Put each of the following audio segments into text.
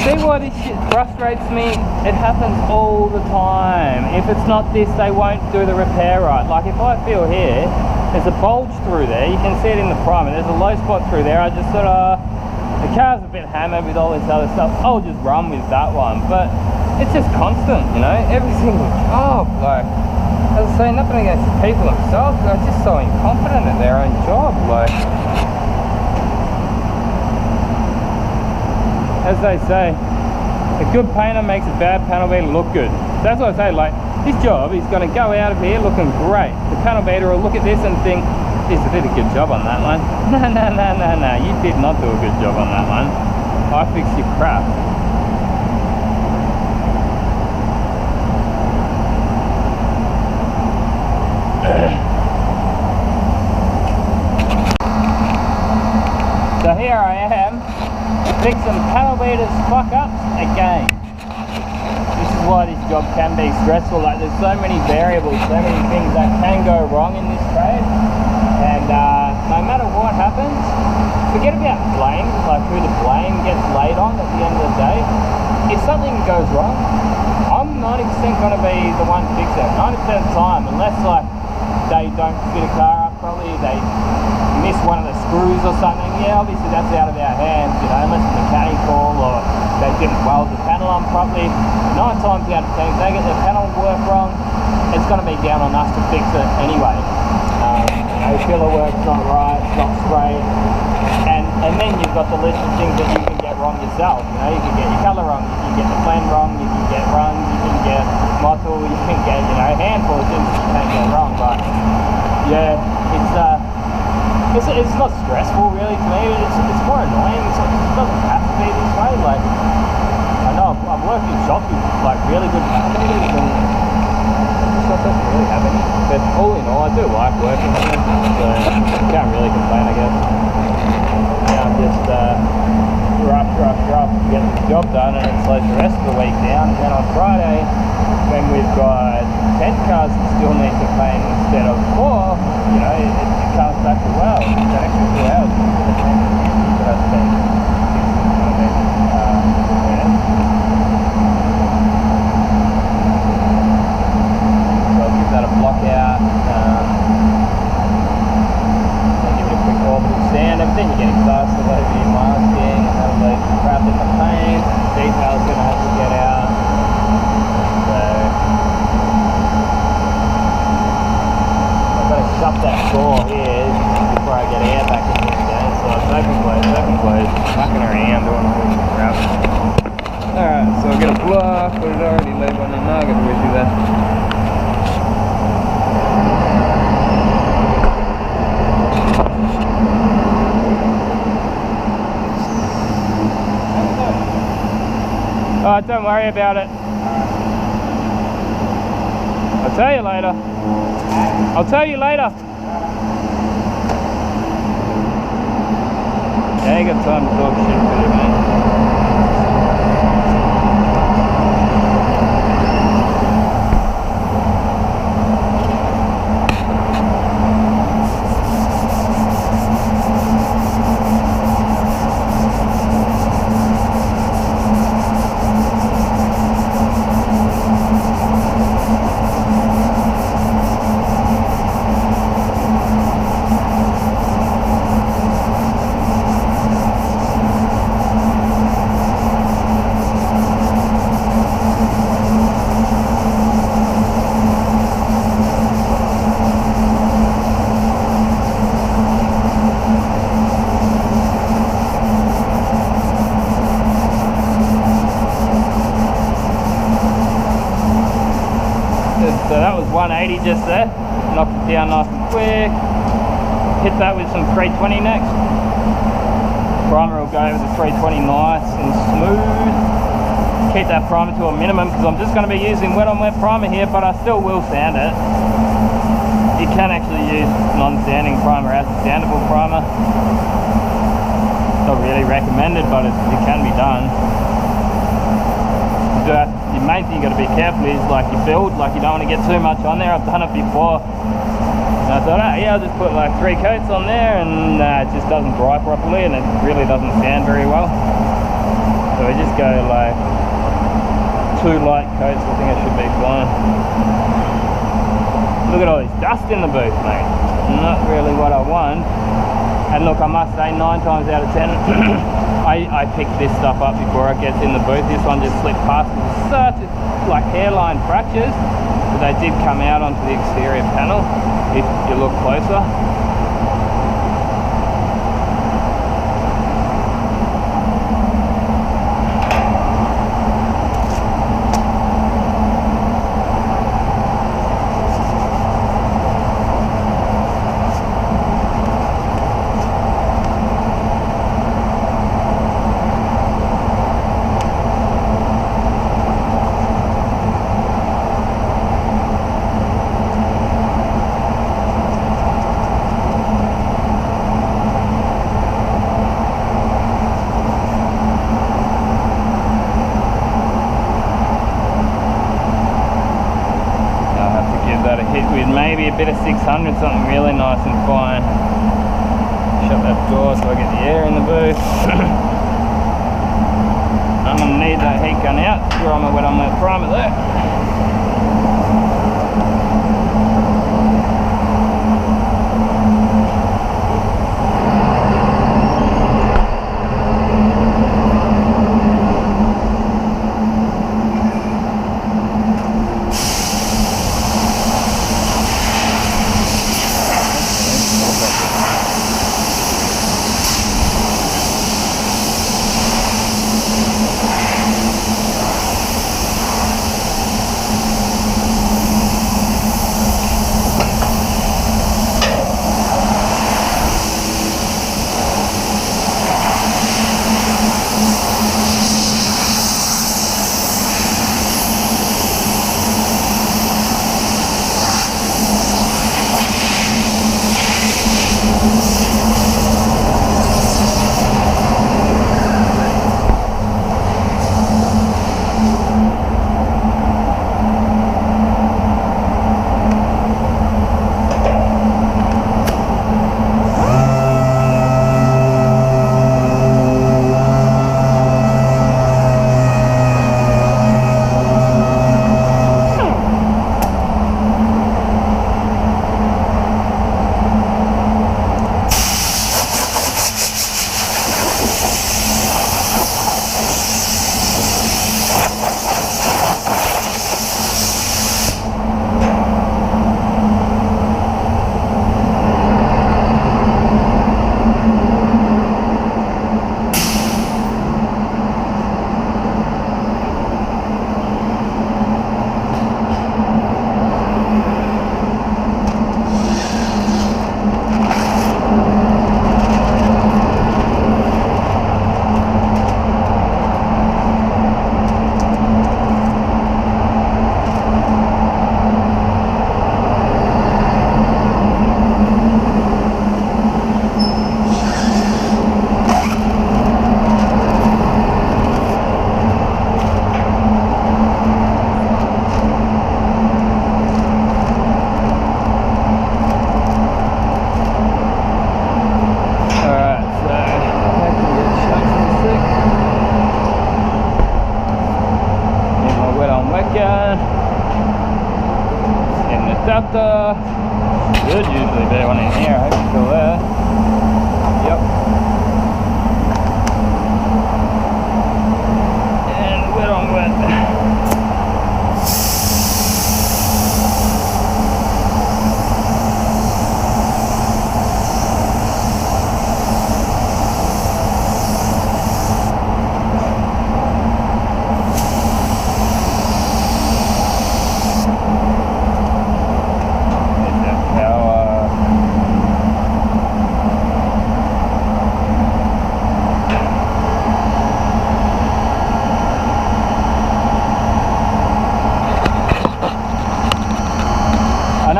See why this shit frustrates me? It happens all the time. If it's not this, they won't do the repair right. Like if I feel here, there's a bulge through there. You can see it in the primer. There's a low spot through there. I just sort of, the car's a bit hammered with all this other stuff. I'll just run with that one. But it's just constant, you know, every single job. Like, as I say, nothing against the people themselves. They're just so incompetent at their own job. Like, as they say, a good painter makes a bad panel beater look good. That's what I say, like, this job is going to go out of here looking great. The panel beater will look at this and think, this did a good job on that one. No, you did not do a good job on that one. I fixed your crap. So here I am, fixing panel beaters fuck ups again. This is why this job can be stressful. Like, there's so many variables, so many things that can go wrong in this trade, and no matter what happens, forget about blame, like who the blame gets laid on at the end of the day. If something goes wrong, I'm 90% going to be the one fixing it, 90% of the time, unless like they don't fit a car up properly, they miss one of the screws or something. Yeah, obviously that's out of our hands, you know, unless it's mechanical or they didn't weld the panel on properly. 9 times out of 10, if they get their panel work wrong, it's going to be down on us to fix it anyway. You know, filler work's not right, it's not straight, and then you've got the list of things that you can get wrong yourself. You know, you can get your colour wrong, you can get the blend wrong, you can get rungs, you can get model, you can get, you know, a handful of things that you can't get wrong. But yeah, it's not stressful really to me. It's more annoying. It doesn't have to be this way. Like, I know I've worked in shops with like really good companies, and shop doesn't really have any. But all in all, I do like working with them, so can't really complain, I guess. Yeah, I'm just rush to get the job done, and it slows the rest of the week down. And then on Friday, when we've got 10 cars that still need to paint instead of 4, you know, it comes back to well. It's an extra 2 hours that I spend. So I'll give that a block out. Give it a quick orbital sand. Everything you get exhausted over your masking, and that'll leave crap in the paint. Details going to have to get out. Shut that door here before I get air back in here again, so it's open close, mucking around doing all this crap. Alright, so I'll get a block, but it already leave one, and now I've got to redo that. Oh, don't worry about it. I'll tell you later. I'll tell you later. Yeah, you got time to talk shit to you, man. So that was 180 just there, knocked it down nice and quick. Hit that with some 320 next. Primer will go with the 320 nice and smooth. Keep that primer to a minimum because I'm just going to be using wet on wet primer here, but I still will sand it. You can actually use non-sanding primer as a sandable primer. Not really recommended, but it can be done. The main thing you got to be careful is like you build, like you don't want to get too much on there. I've done it before, and I thought, oh, yeah, I'll just put like 3 coats on there, and it just doesn't dry properly, and it really doesn't sand very well. So So we just go like 2 light coats, I think I should be fine. Look at all this dust in the booth, mate. Not really what I want. And look, I must say 9 times out of 10 I pick this stuff up before it gets in the booth. This one just slipped past with such like hairline fractures, but they did come out onto the exterior panel if you look closer. Maybe a bit of 600, something really nice and fine. Shut that door so I get the air in the booth. I'm going to need that heat gun out, screw on my wet on that primer there. Should usually be one in here, I hope it's still there. Yep. And wet on wet.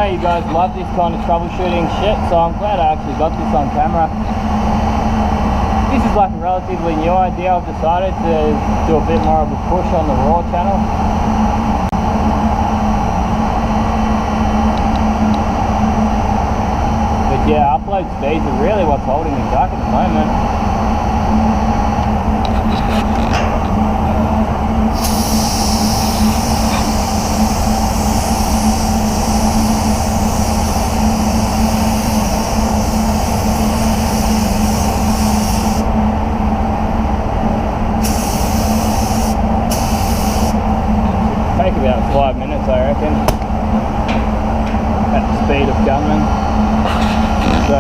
You guys love this kind of troubleshooting shit, so I'm glad I actually got this on camera. This is like a relatively new idea. I've decided to do a bit more of a push on the raw channel. But yeah, upload speeds are really what's holding me back at the moment. I reckon, at the speed of Gunman. So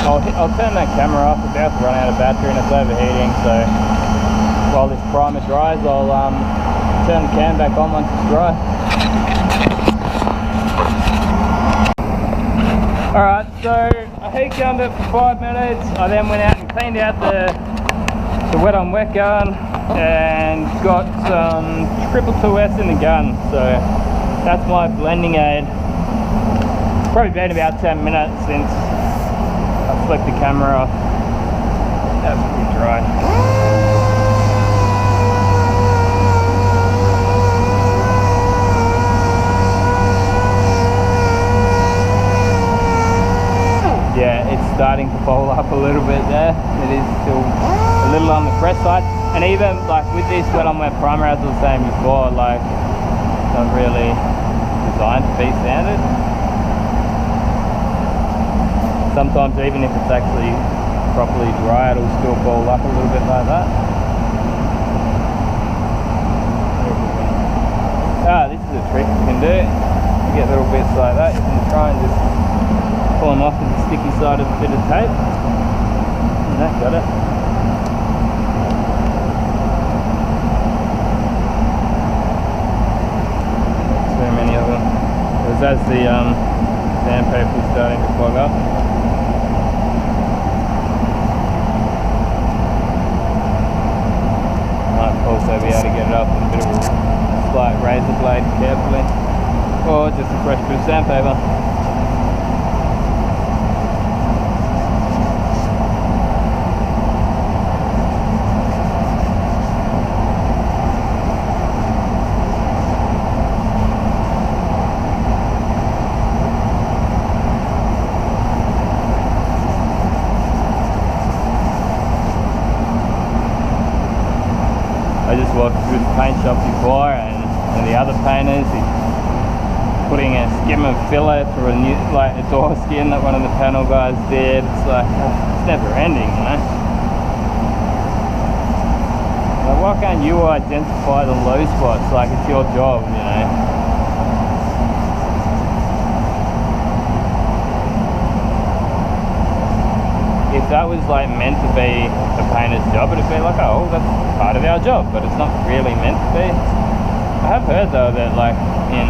I'll turn that camera off. We're about to run out of battery and it's overheating, so while this primer dries, I'll turn the cam back on once it's dry. Alright, so I heat gunned it for 5 minutes. I then went out and cleaned out the wet on wet gun and got some 222S in the gun. So that's my blending aid. It's probably been about 10 minutes since I flicked the camera off. That's pretty dry. Yeah, it's starting to fold up a little bit there. It is still a little on the fresh side. And even like with this wet on wet primer, as I was saying before, like not really designed to be sanded. Sometimes even if it's actually properly dry, it'll still fold up a little bit like that. This is a trick you can do. You get little bits like that, you can try and just pull them off with the sticky side of a bit of tape. And that got it. So many of them. Because as the sandpaper is starting to clog up. Might also be able to get it up with a bit of a slight razor blade carefully. Or just a fresh bit of sandpaper. I just walked through the paint shop before and the other painters, he's putting a skim of filler through a new, like a door skin that one of the panel guys did. It's like, it's never ending, you know. Like, why can't you identify the low spots like it's your job, you know? If that was like meant to be the painter's job, it'd be like, oh, that's part of our job, but it's not really meant to be. I have heard though that like in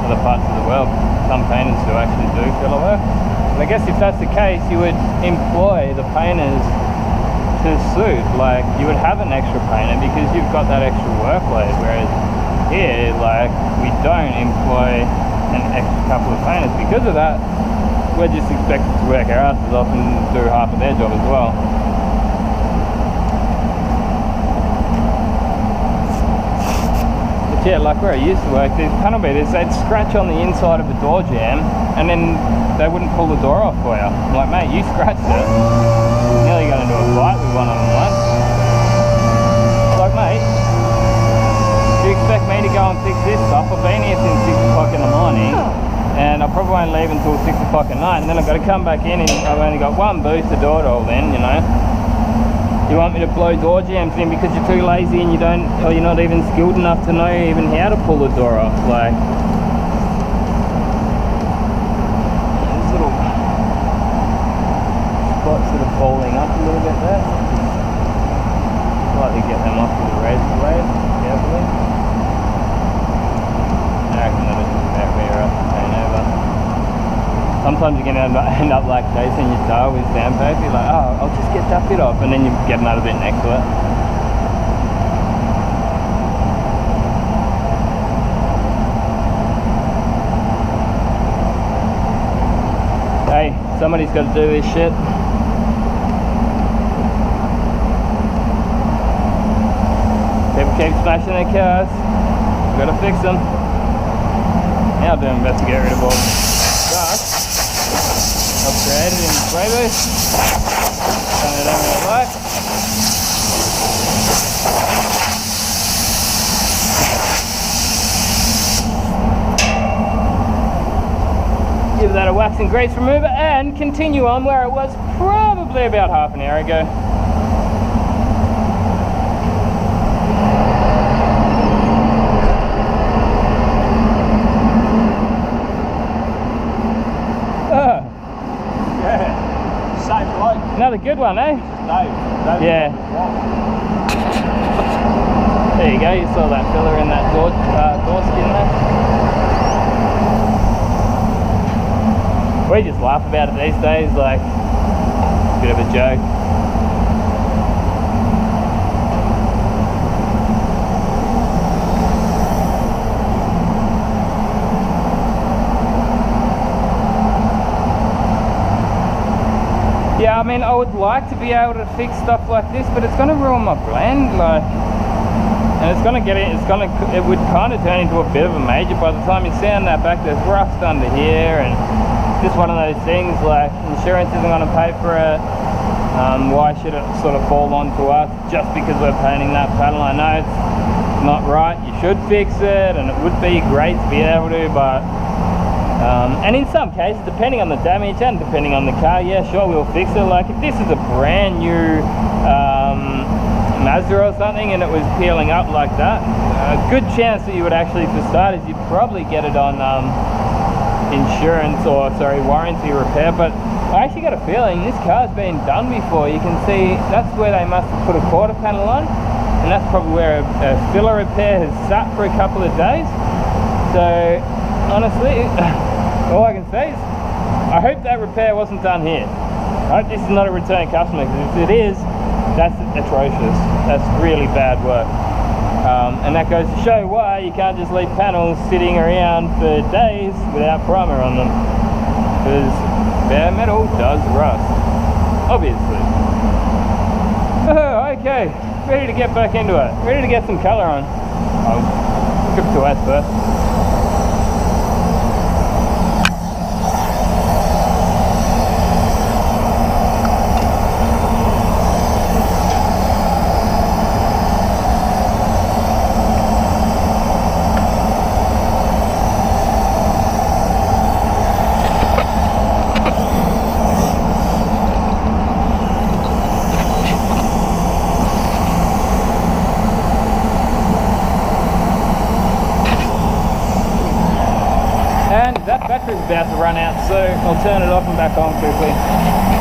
other parts of the world, some painters do actually do filler work. And I guess if that's the case, you would employ the painters to suit. Like you would have an extra painter because you've got that extra workload, whereas here, like we don't employ an extra couple of painters. Because of that, we're just expected to work our asses off and do half of their job as well. But yeah, like where I used to work, these panel beaters, they'd scratch on the inside of a door jamb and then they wouldn't pull the door off for you. I'm like, mate, you scratched it. Nearly got into a fight with one of them once. Like, mate, do you expect me to go and fix this stuff? I've been here since 6 o'clock in the morning. And I probably won't leave until 6 o'clock at night, and then I've got to come back in and I've only got one booster door to hold in, you know. You want me to blow door jams in because you're too lazy and you don't, or you're not even skilled enough to know even how to pull the door off, like. These little spots that are falling up a little bit there. Slightly get them off with a razor blade, carefully. I reckon that'll just about rear up the paint over. Sometimes you're going to end up like chasing your tail with sandpaper. You're like, oh, I'll just get that bit off, and then you get another bit next to it. Hey, somebody's got to do this shit. People keep smashing their cars. We've got to fix them. Now I'm doing my best to get rid of all dust I've created in the spray booth. Something I don't really like. Give that a wax and grease remover and continue on where it was probably about half an hour ago. one, eh? No. Yeah. There you go, you saw that filler in that door skin there. We just laugh about it these days, like, bit of a joke. Yeah, I mean, I would like to be able to fix stuff like this, but it's going to ruin my blend, like, and it's going to get it. It would kind of turn into a bit of a major by the time you sound that back. There's rust under here, and just one of those things. Like, insurance isn't going to pay for it. Why should it sort of fall onto us just because we're painting that panel? I know it's not right. You should fix it, and it would be great to be able to, but. And in some cases, depending on the damage and depending on the car, yeah, sure, we'll fix it. Like if this is a brand new Mazda or something and it was peeling up like that, a good chance that you would actually, for starters, you'd probably get it on insurance or, sorry, warranty repair. But I actually got a feeling this car's been done before. You can see that's where they must have put a quarter panel on, and that's probably where a filler repair has sat for a couple of days. So honestly, all I can say is I hope that repair wasn't done here. I hope this is not a return customer, because if it is, that's atrocious. That's really bad work. And that goes to show why you can't just leave panels sitting around for days without primer on them, because bare metal does rust, obviously. Oh, okay, ready to get back into it. Ready to get some colour on. I'll strip to wet first. Battery's about to run out, so I'll turn it off and back on quickly.